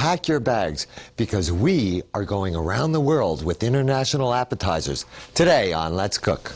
pack your bags because we are going around the world with international appetizers today on Let's Cook.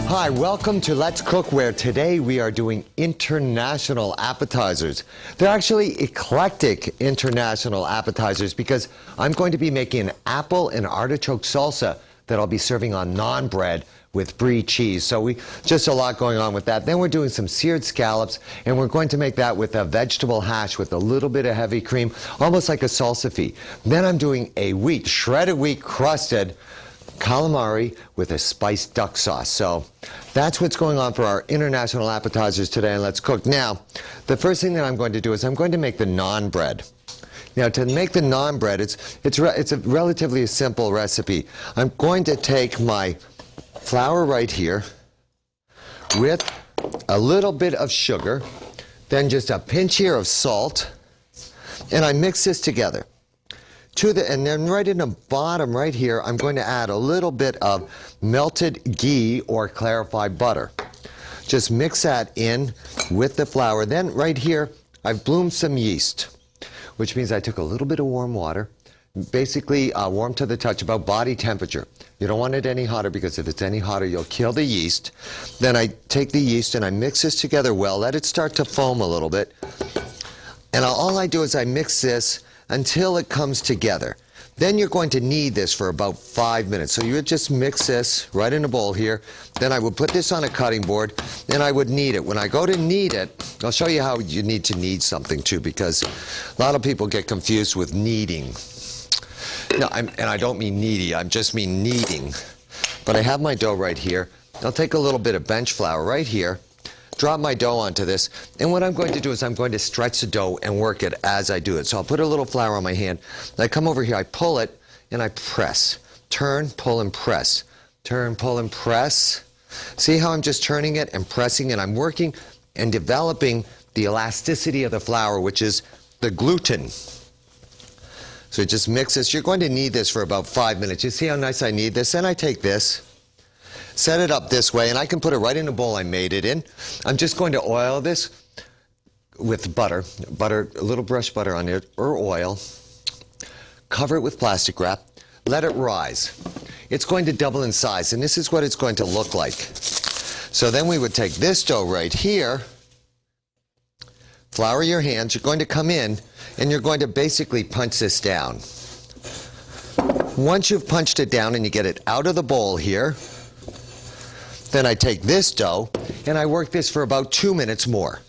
Hi, welcome to Let's Cook, where today we are doing international appetizers. They're actually eclectic international appetizers because I'm going to be making an apple and artichoke salsa that I'll be serving on naan bread with brie cheese. So just a lot going on with that. Then we're doing some seared scallops, and we're going to make that with a vegetable hash with a little bit of heavy cream, almost like a salsify. Then I'm doing a shredded wheat crusted calamari with a spiced duck sauce. So that's what's going on for our international appetizers today on Let's Cook. Now, the first thing that I'm going to do is I'm going to make the naan bread. Now, to make the naan bread, it's a relatively simple recipe. I'm going to take my flour right here with a little bit of sugar, then just a pinch here of salt, and I mix this together. And then right in the bottom right here, I'm going to add a little bit of melted ghee or clarified butter. Just mix that in with the flour. Then right here, I've bloomed some yeast, which means I took a little bit of warm water, basically warm to the touch, about body temperature. You don't want it any hotter because if it's any hotter, you'll kill the yeast. Then I take the yeast and I mix this together well, let it start to foam a little bit. And all I do is I mix this until it comes together. Then you're going to knead this for about 5 minutes. So you would just mix this right in a bowl here. Then I would put this on a cutting board, and I would knead it. When I go to knead it, I'll show you how you need to knead something too, because a lot of people get confused with kneading. No, and I don't mean needy, I just mean kneading. But I have my dough right here. I'll take a little bit of bench flour right here, drop my dough onto this, and what I'm going to do is I'm going to stretch the dough and work it as I do it. So I'll put a little flour on my hand, and I come over here, I pull it, and I press. Turn, pull, and press. Turn, pull, and press. See how I'm just turning it and pressing, and I'm working and developing the elasticity of the flour, which is the gluten. So just mix this. You're going to knead this for about 5 minutes. You see how nice I knead this? Then I take this, set it up this way, and I can put it right in the bowl I made it in. I'm just going to oil this with butter, a little brush butter on it, or oil. Cover it with plastic wrap. Let it rise. It's going to double in size, and this is what it's going to look like. So then we would take this dough right here, flour your hands. You're going to come in, and you're going to basically punch this down. Once you've punched it down and you get it out of the bowl here, then I take this dough and I work this for about 2 minutes more.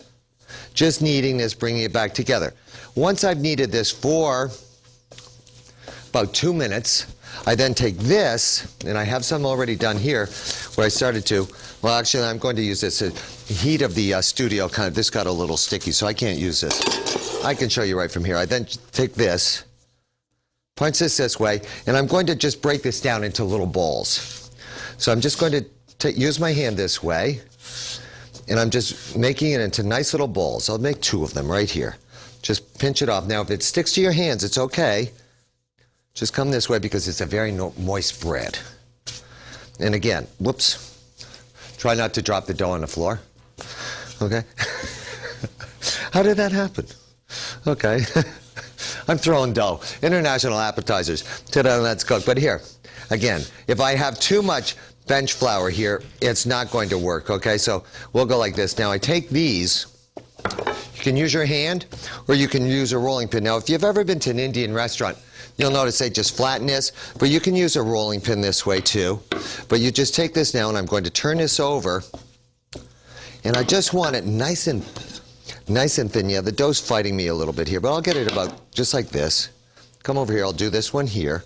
Just kneading this, bringing it back together. Once I've kneaded this for about 2 minutes, I then take this, and I have some already done here where I started to, well actually I'm going to use this. The heat of the studio this got a little sticky, so I can't use this. I can show you right from here. I then take this, punch this way, and I'm going to just break this down into little balls. So I'm just going to use my hand this way, and I'm just making it into nice little balls. I'll make 2 of them right here. Just pinch it off. Now, if it sticks to your hands, it's okay. Just come this way because it's a very moist bread. And again, whoops. Try not to drop the dough on the floor. Okay? How did that happen? Okay. I'm throwing dough. International appetizers. Today, Let's Cook. But here, again, if I have too much bench flour here, it's not going to work, okay? So we'll go like this. Now I take these. You can use your hand or you can use a rolling pin. Now if you've ever been to an Indian restaurant, you'll notice they just flatten this, but you can use a rolling pin this way too. But you just take this now and I'm going to turn this over, and I just want it nice and thin. Yeah, the dough's fighting me a little bit here, but I'll get it about just like this. Come over here, I'll do this one here.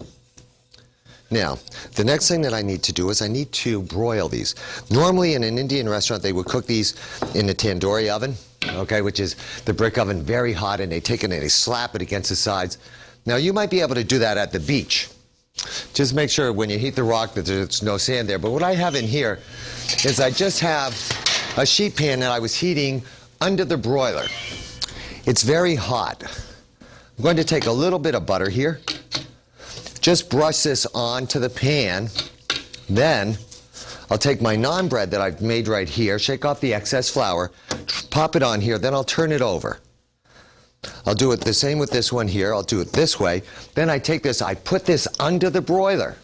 Now, the next thing that I need to do is I need to broil these. Normally in an Indian restaurant, they would cook these in the tandoori oven, okay, which is the brick oven, very hot, and they take it and they slap it against the sides. Now, you might be able to do that at the beach. Just make sure when you heat the rock that there's no sand there. But what I have in here is I just have a sheet pan that I was heating under the broiler. It's very hot. I'm going to take a little bit of butter here, just brush this onto the pan. Then I'll take my naan bread that I've made right here, shake off the excess flour, pop it on here, then I'll turn it over. I'll do it the same with this one here. I'll do it this way. Then I take this, I put this under the broiler.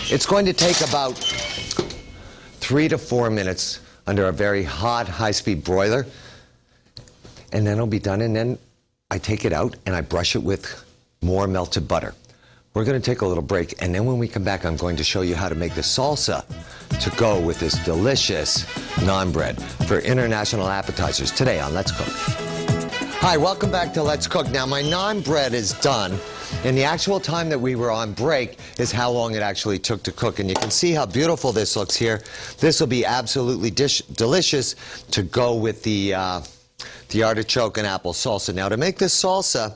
It's going to take about 3 to 4 minutes under a very hot, high-speed broiler. And then it'll be done, and then I take it out and I brush it with more melted butter. We're going to take a little break, and then when we come back, I'm going to show you how to make the salsa to go with this delicious naan bread for international appetizers today on Let's Cook. Hi, welcome back to Let's Cook. Now, my naan bread is done, and the actual time that we were on break is how long it actually took to cook. And you can see how beautiful this looks here. This will be absolutely delicious to go with the artichoke and apple salsa. Now, to make this salsa,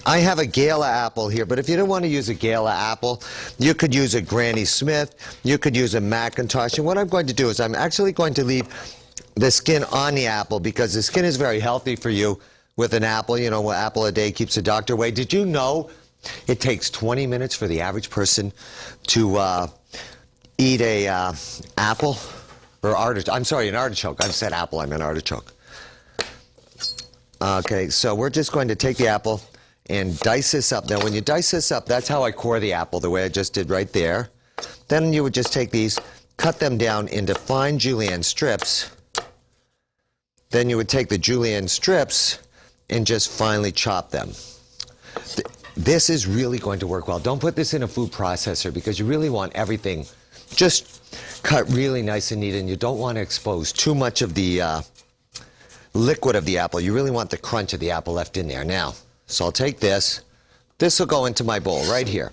I have a Gala apple here, but if you don't want to use a Gala apple, you could use a Granny Smith, you could use a Macintosh. And what I'm going to do is I'm actually going to leave the skin on the apple because the skin is very healthy for you with an apple. You know, an apple a day keeps the doctor away. Did you know it takes 20 minutes for the average person to eat a apple or artichoke? I'm sorry, an artichoke. I said apple, I meant artichoke. Okay, so we're just going to take the apple and dice this up. Now, when you dice this up, that's how I core the apple, the way I just did right there. Then you would just take these, cut them down into fine julienne strips. Then you would take the julienne strips and just finely chop them. This is really going to work well. Don't put this in a food processor because you really want everything just cut really nice and neat, and you don't want to expose too much of the liquid of the apple. You really want the crunch of the apple left in there. Now, so I'll take this. This will go into my bowl right here.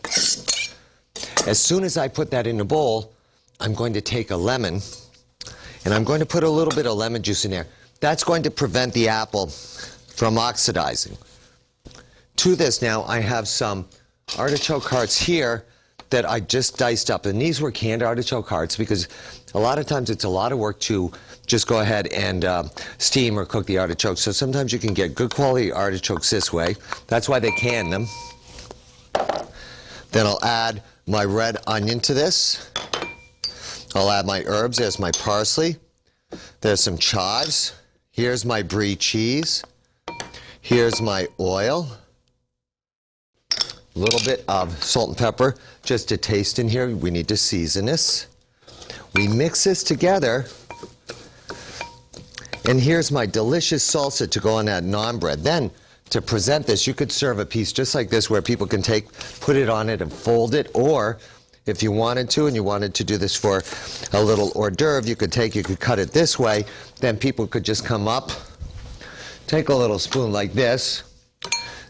As soon as I put that in the bowl, I'm going to take a lemon, and I'm going to put a little bit of lemon juice in there. That's going to prevent the apple from oxidizing. To this now, I have some artichoke hearts here that I just diced up, and these were canned artichoke hearts because a lot of times it's a lot of work to just go ahead and steam or cook the artichokes. So sometimes you can get good quality artichokes this way. That's why they can them. Then I'll add my red onion to this. I'll add my herbs. There's my parsley. There's some chives. Here's my brie cheese. Here's my oil. A little bit of salt and pepper just to taste in here. We need to season this. We mix this together. And here's my delicious salsa to go on that naan bread. Then, to present this, you could serve a piece just like this where people can put it on it and fold it. Or, if you wanted to, and you wanted to do this for a little hors d'oeuvre, you could cut it this way. Then people could just come up, take a little spoon like this,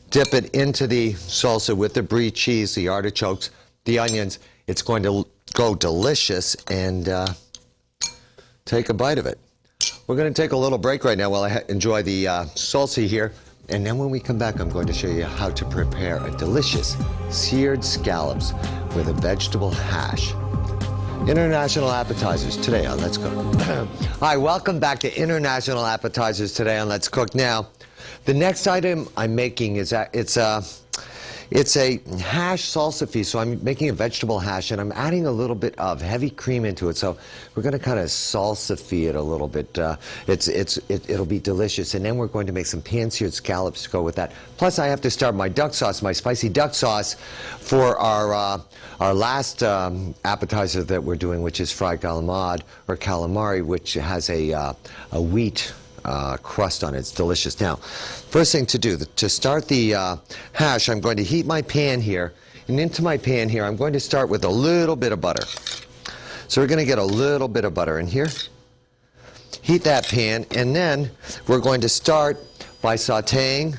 dip it into the salsa with the brie cheese, the artichokes, the onions. It's going to go delicious, and take a bite of it. We're going to take a little break right now while I enjoy the salsa here. And then when we come back, I'm going to show you how to prepare a delicious seared scallops with a vegetable hash. International Appetizers today on Let's Cook. Hi, welcome back to International Appetizers today on Let's Cook. Now, the next item I'm making is it's a hash salsa feast. So I'm making a vegetable hash, and I'm adding a little bit of heavy cream into it. So we're going to kind of salsa-fy it a little bit. It'll be delicious. And then we're going to make some pan-seared scallops to go with that. Plus, I have to start my duck sauce, my spicy duck sauce, for our last appetizer that we're doing, which is fried calamari, or calamari, which has a wheat crust on it. It's delicious. Now, first thing to do, to start the hash, I'm going to heat my pan here, and into my pan here, I'm going to start with a little bit of butter. So we're going to get a little bit of butter in here. Heat that pan, and then we're going to start by sauteing.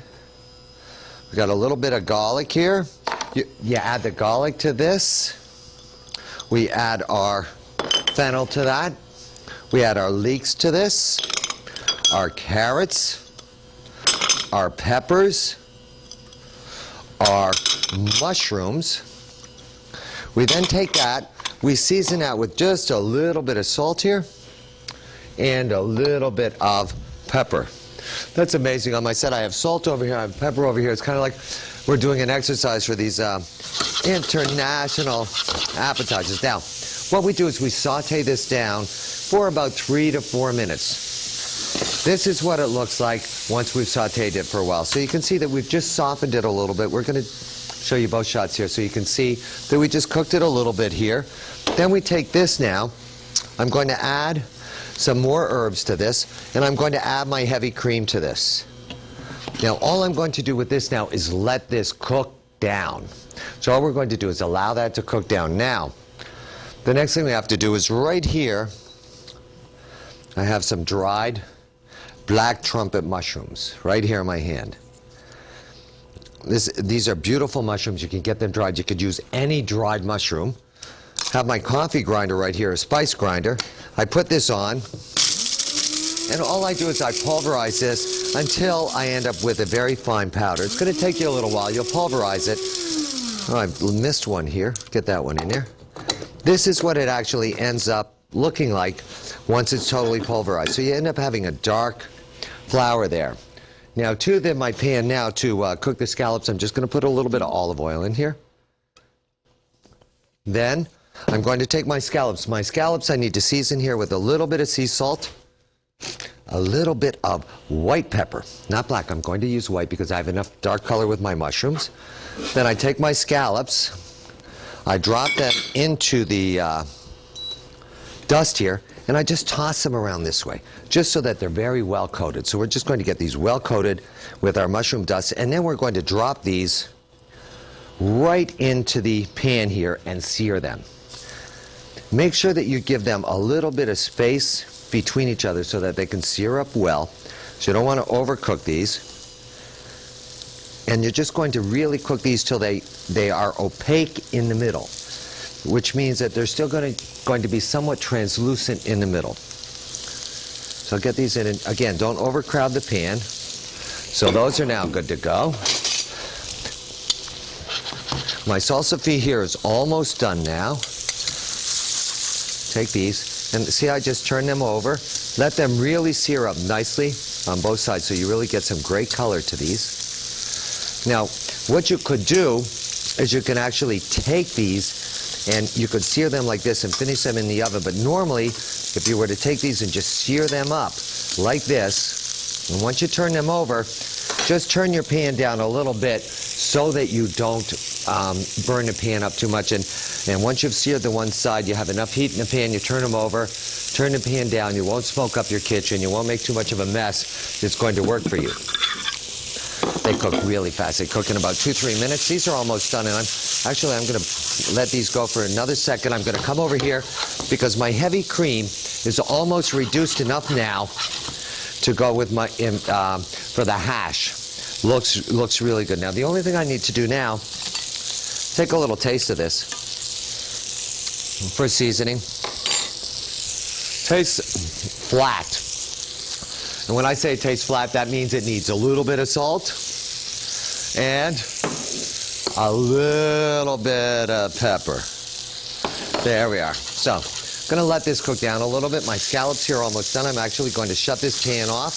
We got a little bit of garlic here. You add the garlic to this. We add our fennel to that. We add our leeks to this. Our carrots, our peppers, our mushrooms. We then take that, we season that with just a little bit of salt here and a little bit of pepper. That's amazing. On my set, I have salt over here, I have pepper over here. It's kind of like we're doing an exercise for these international appetizers. Now, what we do is we saute this down for about 3 to 4 minutes. This is what it looks like once we've sauteed it for a while. So you can see that we've just softened it a little bit. We're going to show you both shots here so you can see that we just cooked it a little bit here. Then we take this now. I'm going to add some more herbs to this, and I'm going to add my heavy cream to this. Now, all I'm going to do with this now is let this cook down. So all we're going to do is allow that to cook down. Now, the next thing we have to do is right here, I have some dried black trumpet mushrooms right here in my hand. These are beautiful mushrooms. You can get them dried. You could use any dried mushroom. Have my coffee grinder right here, a spice grinder. I put this on, and all I do is I pulverize this until I end up with a very fine powder. It's going to take you a little while. You'll pulverize it. Oh, I've missed one here. Get that one in there. This is what it actually ends up looking like once it's totally pulverized. So you end up having a dark flour there. Now, to my pan now to cook the scallops, I'm just going to put a little bit of olive oil in here. Then I'm going to take my scallops. My scallops I need to season here with a little bit of sea salt, a little bit of white pepper, not black. I'm going to use white because I have enough dark color with my mushrooms. Then I take my scallops, I drop them into the dust here, and I just toss them around this way, just so that they're very well coated. So we're just going to get these well coated with our mushroom dust, and then we're going to drop these right into the pan here and sear them. Make sure that you give them a little bit of space between each other so that they can sear up well. So you don't want to overcook these. And you're just going to really cook these till they are opaque in the middle, which means that they're still going to be somewhat translucent in the middle. So get these in, and again, don't overcrowd the pan. So those are now good to go. My salsify here is almost done now. Take these, and see, I just turn them over. Let them really sear up nicely on both sides so you really get some great color to these. Now, what you could do is you can actually take these and you could sear them like this and finish them in the oven. But normally, if you were to take these and just sear them up like this, and once you turn them over, just turn your pan down a little bit so that you don't burn the pan up too much. And once you've seared the one side, you have enough heat in the pan, you turn them over, turn the pan down, you won't smoke up your kitchen, you won't make too much of a mess. It's going to work for you. They cook really fast. They cook in about 2-3 minutes. These are almost done, and I'm going to let these go for another second. I'm going to come over here because my heavy cream is almost reduced enough now to go with my for the hash. Looks really good. Now the only thing I need to do now, take a little taste of this for seasoning. Tastes flat. And when I say it tastes flat, that means it needs a little bit of salt and a little bit of pepper. There we are. So, I'm going to let this cook down a little bit. My scallops here are almost done. I'm actually going to shut this pan off.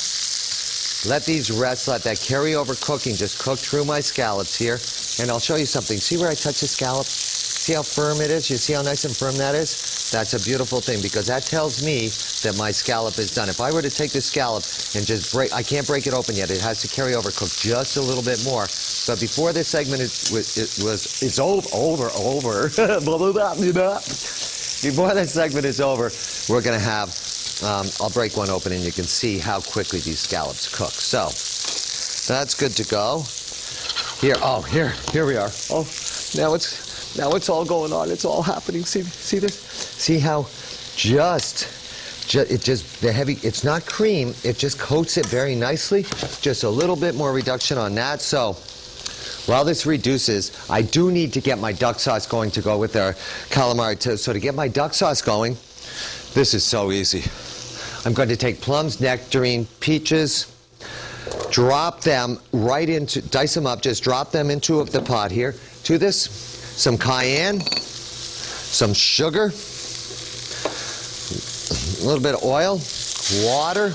Let these rest. Let that carryover cooking just cook through my scallops here. And I'll show you something. See where I touch the scallop? See how firm it is? You see how nice and firm that is? That's a beautiful thing because that tells me that my scallop is done. If I were to take the scallop and just I can't break it open yet. It has to carry over, cook just a little bit more. But before this segment is over, before this segment is over, we're going to have, I'll break one open and you can see how quickly these scallops cook. So, that's good to go. Here we are. Oh, now it's all going on. It's all happening. See this? See how it's not cream. It just coats it very nicely. Just a little bit more reduction on that. So while this reduces, I do need to get my duck sauce going to go with our calamari too. So to get my duck sauce going, this is so easy. I'm going to take plums, nectarine, peaches, drop them right into, dice them up, just drop them into the pot here. To this, some cayenne, some sugar, a little bit of oil, water,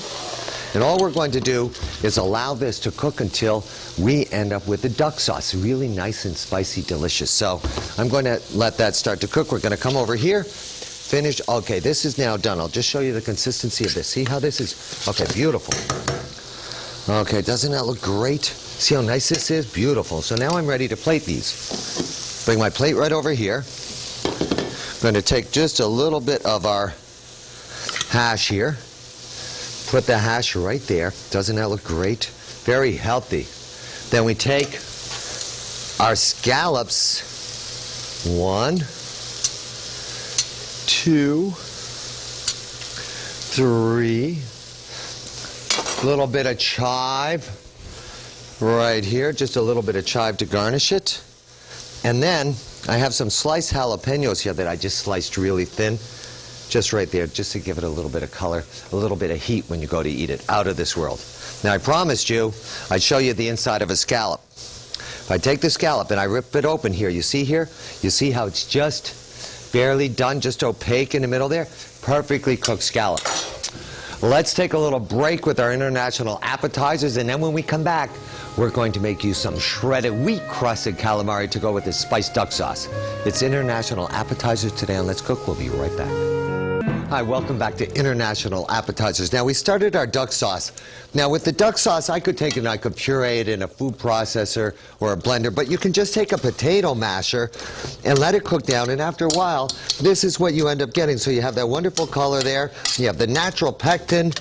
and all we're going to do is allow this to cook until we end up with the duck sauce. Really nice and spicy, delicious. So I'm going to let that start to cook. We're going to come over here, finish. Okay, this is now done. I'll just show you the consistency of this. See how this is? Okay, beautiful. Okay, doesn't that look great? See how nice this is? Beautiful. So now I'm ready to plate these. Bring my plate right over here. I'm going to take just a little bit of our hash here. Put the hash right there. Doesn't that look great? Very healthy. Then we take our scallops. 1, 2, 3. A little bit of chive right here. Just a little bit of chive to garnish it. And then I have some sliced jalapenos here that I just sliced really thin. Just right there, just to give it a little bit of color, a little bit of heat when you go to eat it. Out of this world. Now I promised you I'd show you the inside of a scallop. If I take the scallop and I rip it open here, you see here? You see how it's just barely done, just opaque in the middle there? Perfectly cooked scallop. Let's take a little break with our international appetizers, and then when we come back, we're going to make you some shredded wheat crusted calamari to go with this spiced duck sauce. It's International Appetizers today on Let's Cook. We'll be right back. Hi, welcome back to International Appetizers. Now, we started our duck sauce. Now, with the duck sauce, I could take it and I could puree it in a food processor or a blender, but you can just take a potato masher and let it cook down, and after a while, this is what you end up getting. So you have that wonderful color there. You have the natural pectin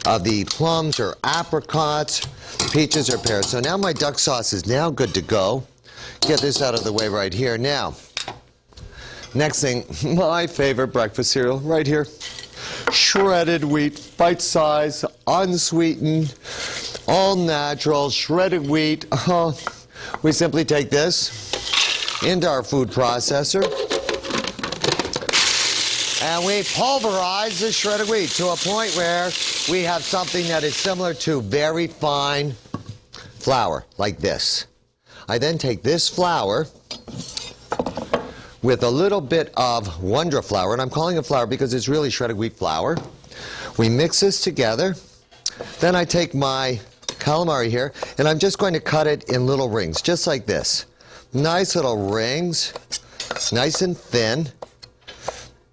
of the plums or apricots, peaches or pears. So now my duck sauce is now good to go. Get this out of the way right here. Now, next thing, my favorite breakfast cereal right here. Shredded wheat, bite size, unsweetened, all natural, shredded wheat. We simply take this into our food processor and we pulverize the shredded wheat to a point where we have something that is similar to very fine flour, like this. I then take this flour with a little bit of Wonder flour, and I'm calling it flour because it's really shredded wheat flour. We mix this together. Then I take my calamari here, and I'm just going to cut it in little rings, just like this. Nice little rings, nice and thin.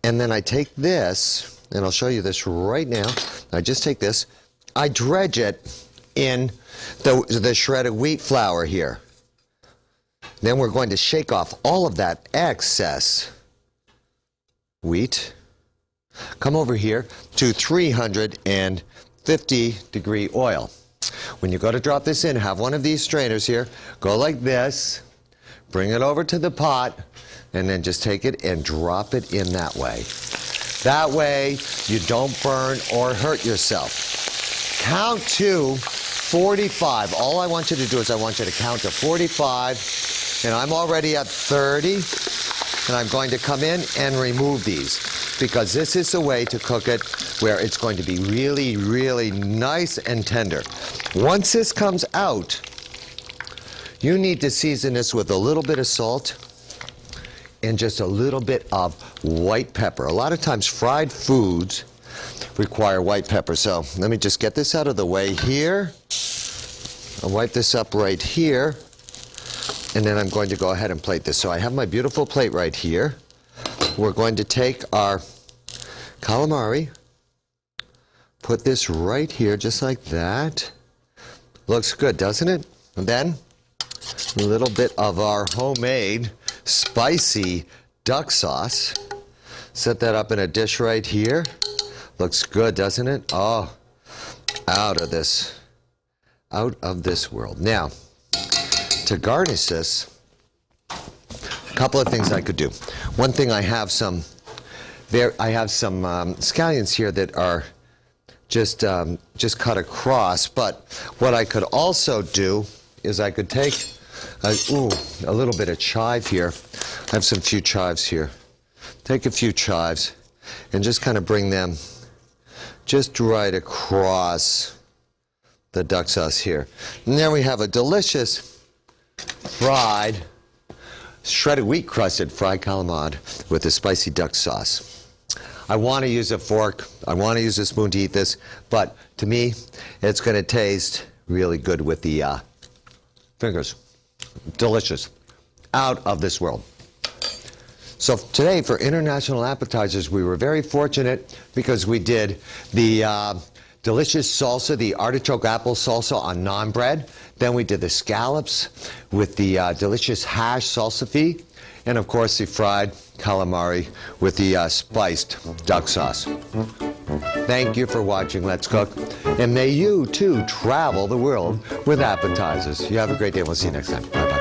And then I take this, and I'll show you this right now. I just take this, I dredge it in the shredded wheat flour here. Then we're going to shake off all of that excess wheat. Come over here to 350-degree oil. When you go to drop this in, have one of these strainers here. Go like this. Bring it over to the pot. And then just take it and drop it in that way. That way, you don't burn or hurt yourself. Count to 45. All I want you to do is I want you to count to 45. And I'm already at 30, and I'm going to come in and remove these because this is the way to cook it where it's going to be really, really nice and tender. Once this comes out, you need to season this with a little bit of salt and just a little bit of white pepper. A lot of times fried foods require white pepper, so let me just get this out of the way here. I'll wipe this up right here. And then I'm going to go ahead and plate this. So I have my beautiful plate right here. We're going to take our calamari, put this right here just like that. Looks good, doesn't it? And then a little bit of our homemade spicy duck sauce. Set that up in a dish right here. Looks good, doesn't it? Oh, out of this world. Now, to garnish this, a couple of things I could do. One thing, I have some scallions here that are just cut across. But what I could also do is I could take a little bit of chive here. I have some few chives here. Take a few chives and just kind of bring them just right across the duck sauce here. And there we have a delicious fried, shredded wheat crusted fried calamari with a spicy duck sauce. I want to use a fork, I want to use a spoon to eat this, but to me, it's going to taste really good with the fingers. Delicious. Out of this world. So today for International Appetizers, we were very fortunate because we did the delicious salsa, the artichoke apple salsa on naan bread. Then we did the scallops with the delicious hash salsify. And of course the fried calamari with the spiced duck sauce. Thank you for watching Let's Cook. And may you too travel the world with appetizers. You have a great day. We'll see you next time. Bye-bye.